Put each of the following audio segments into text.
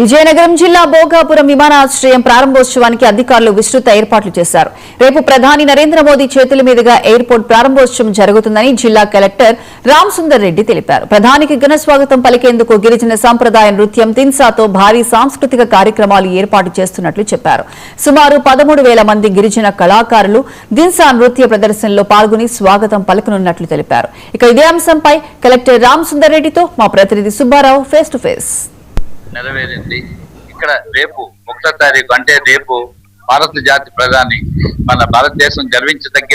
విజయనగరం జిల్లా భోగాపురం విమానాశ్రయం ప్రారంభోత్సవానికి అధికారులు విస్తృత ఏర్పాట్లు చేశారు. రేపు ప్రధాని నరేంద్ర మోదీ చేతుల మీదుగా ఎయిర్పోర్ట్ ప్రారంభోత్సవం జరుగుతుందని జిల్లా కలెక్టర్ రామ్ సుందర్ రెడ్డి తెలిపారు. ప్రధానికి ఘన స్వాగతం పలికేందుకు గిరిజన సంప్రదాయ నృత్యం తిన్సాతో భారీ సాంస్కృతిక కార్యక్రమాలు ఏర్పాటు చేస్తున్నట్లు చెప్పారు. సుమారు 13,000 మంది గిరిజన కళాకారులు దిన్సా నృత్య ప్రదర్శనలో పాల్గొని స్వాగతం పలుకనున్నట్లు తెలిపారు. ఇక ఇదే అంశంపై కలెక్టర్ రామ్ సుందర్ రెడ్డితో మా ప్రతినిధి సుబ్బారావు ఫేస్ టు ఫేస్. నెరవేరింది. ఇక్కడ రేపు 1వ తారీఖు అంటే రేపు భారత జాతి ప్రధాని మన భారతదేశం గర్వించదగ్గ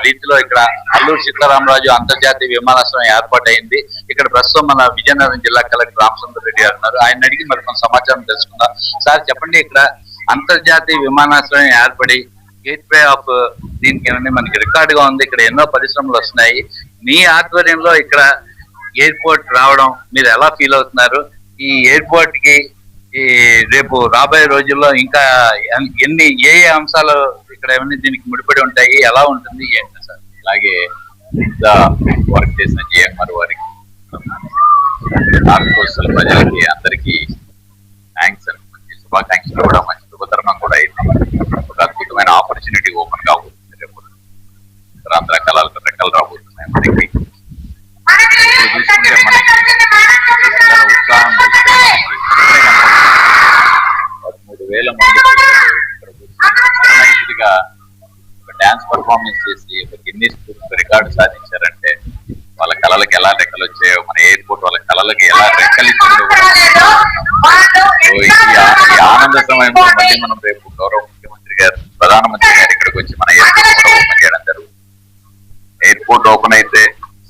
రీతిలో ఇక్కడ అల్లూరు సీతారామరాజు అంతర్జాతీయ విమానాశ్రయం ఏర్పాటైంది. ఇక్కడ ప్రస్తుతం మన విజయనగరం జిల్లా కలెక్టర్ రామచంద్ర రెడ్డి గారు ఉన్నారు. ఆయన అడిగి మరి కొంత సమాచారం తెలుసుకుందాం. సార్ చెప్పండి, ఇక్కడ అంతర్జాతీయ విమానాశ్రయం ఏర్పడి గేట్వే ఆఫ్ దీనికి ఏమైనా మనకి రికార్డుగా ఉంది. ఇక్కడ ఎన్నో పరిశ్రమలు వస్తున్నాయి. మీ ఆధ్వర్యంలో ఇక్కడ ఎయిర్పోర్ట్ రావడం మీరు ఎలా ఫీల్ అవుతున్నారు? ఈ ఎయిర్పోర్ట్ కి ఈ రేపు రాబోయే రోజుల్లో ఇంకా ఏ అంశాలు ఇక్కడ ఏమైనా దీనికి ముడిపడి ఉంటాయి, ఎలా ఉంటుంది ఏంటి సార్? అలాగే వర్క్ చేసిన జిఎంఆర్ వారికి, నార్త్ కోస్టల్ ప్రజలకి అందరికీ థ్యాంక్స్ అని, మంచి శుభాకాంక్షలు కూడా, మంచి శుభతరుణం కూడా అయింది. ఒక అద్భుతమైన ఆపర్చునిటీ ఓపెన్ కాబోతుంది. రేపు ఆంధ్ర కళలకు రెక్కలు రాబోతున్నాయి. మనకి చూసుకుంటే మనకి ఉత్సాహం 13,000 మంది ఇదిగా ఒక డాన్స్ పర్ఫార్మెన్స్ చేసి ఒక గిన్నీస్ బుక్ రికార్డు సాధించారంటే వాళ్ళ కళలకు ఎలా రెక్కలు వచ్చాయో, మన ఎయిర్పోర్ట్ వాళ్ళ కళలకు ఎలా రెక్కలు ఇచ్చిందో ఈ ఆనంద సమయంలో మళ్ళీ మనం రేపు గౌరవ ముఖ్యమంత్రి గారు, ప్రధానమంత్రి గారు ఇక్కడికి వచ్చి మన ఎయిర్పోర్ట్ ఓపెన్ చేయడం జరుగుతుంది. ఎయిర్పోర్ట్ ఓపెన్ అయితే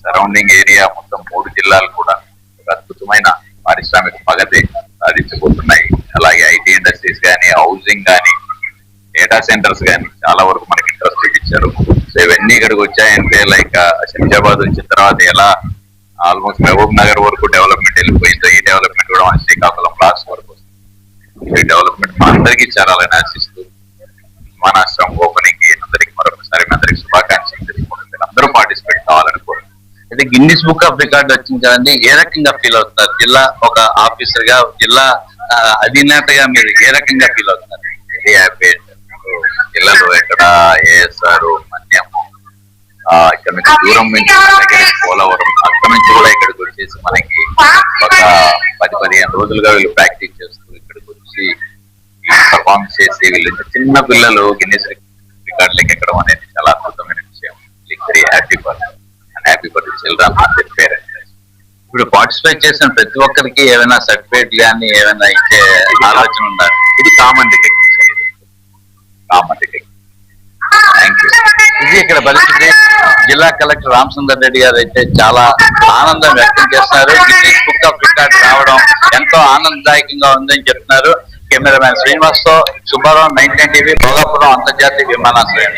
సరౌండింగ్ ఏరియా మొత్తం 3 జిల్లాలు కూడా ఒక అద్భుతమైన పారిశ్రామిక ప్రగతి సాధించబోతున్నాయి. అలాగే ఐటీ ఇండస్ట్రీస్ కానీ, హౌసింగ్ కానీ, డేటా సెంటర్స్ కానీ చాలా వరకు మనకి ఇంట్రెస్ట్ ఇచ్చారు. సో ఇవన్నీ ఇక్కడికి వచ్చాయంటే లైక్ శంషాబాద్ వచ్చిన తర్వాత ఎలా ఆల్మోస్ట్ మహబూబ్ నగర్ వరకు డెవలప్మెంట్ వెళ్ళిపోయిందో, ఈ డెవలప్మెంట్ కూడా మన శ్రీకాకుళం లాస్ట్ వరకు వస్తుంది. ఈ డెవలప్మెంట్ మా అందరికీ చేరాలని ఆశిస్తూ విమానాశ్రయం ఓపెనింగ్ కి అందరికీ మరొకసారి అందరికీ శుభాకాంక్షలు తెలుసుకుంటున్నారు. అందరూ పార్టిసిపేట్ కావాలని కోరుతున్నాను. అయితే గిన్నిస్ బుక్ ఆఫ్ రికార్డు వచ్చింది కదండి, ఏ రకంగా ఫీల్ అవుతున్నారు? జిల్లా ఒక ఆఫీసర్ గా, జిల్లా అధినేతగా మీరు ఏ రకంగా ఫీల్ అవుతున్నారు? Very happy. జిల్లాలో ఎక్కడ ఏఎస్ఆర్ మన్యము, ఇక్కడ నుంచి దూరం నుంచి పోలవరం, అక్కడ నుంచి కూడా ఇక్కడికి వచ్చేసి మనకి ఒక 10-15 రోజులుగా వీళ్ళు ప్రాక్టీస్ చేస్తూ ఇక్కడికి వచ్చి పర్ఫార్మెన్స్ చేసి వీళ్ళు చిన్న పిల్లలు గిన్నిస్ రికార్డులకి ఎక్కడం అనేది చాలా అద్భుతమైన విషయం. Very happy for children and parents. ఇప్పుడు పార్టిసిపేట్ చేసిన ప్రతి ఒక్కరికి ఏమైనా సర్టిఫికేట్ కానీ ఏమైనా ఇచ్చే ఆలోచన ఉండాలి. ఇది కామన్ రికగ్నిషన్. Thank you. ఇది ఇక్కడ పరిస్థితి. జిల్లా కలెక్టర్ రామ్ సుందర్ రెడ్డి గారు అయితే చాలా ఆనందం వ్యక్తం చేస్తున్నారు. గిన్నిస్ బుక్ ఆఫ్ రికార్డ్ రావడం ఎంతో ఆనందదాయకంగా ఉందని చెప్తున్నారు. కెమెరామ్యాన్ శ్రీనివాస్ తో సుబ్బారావు, 9 టీవీ, భోగాపురం అంతర్జాతీయ విమానాశ్రయం.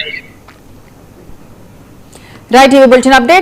Right, TV bulletin update.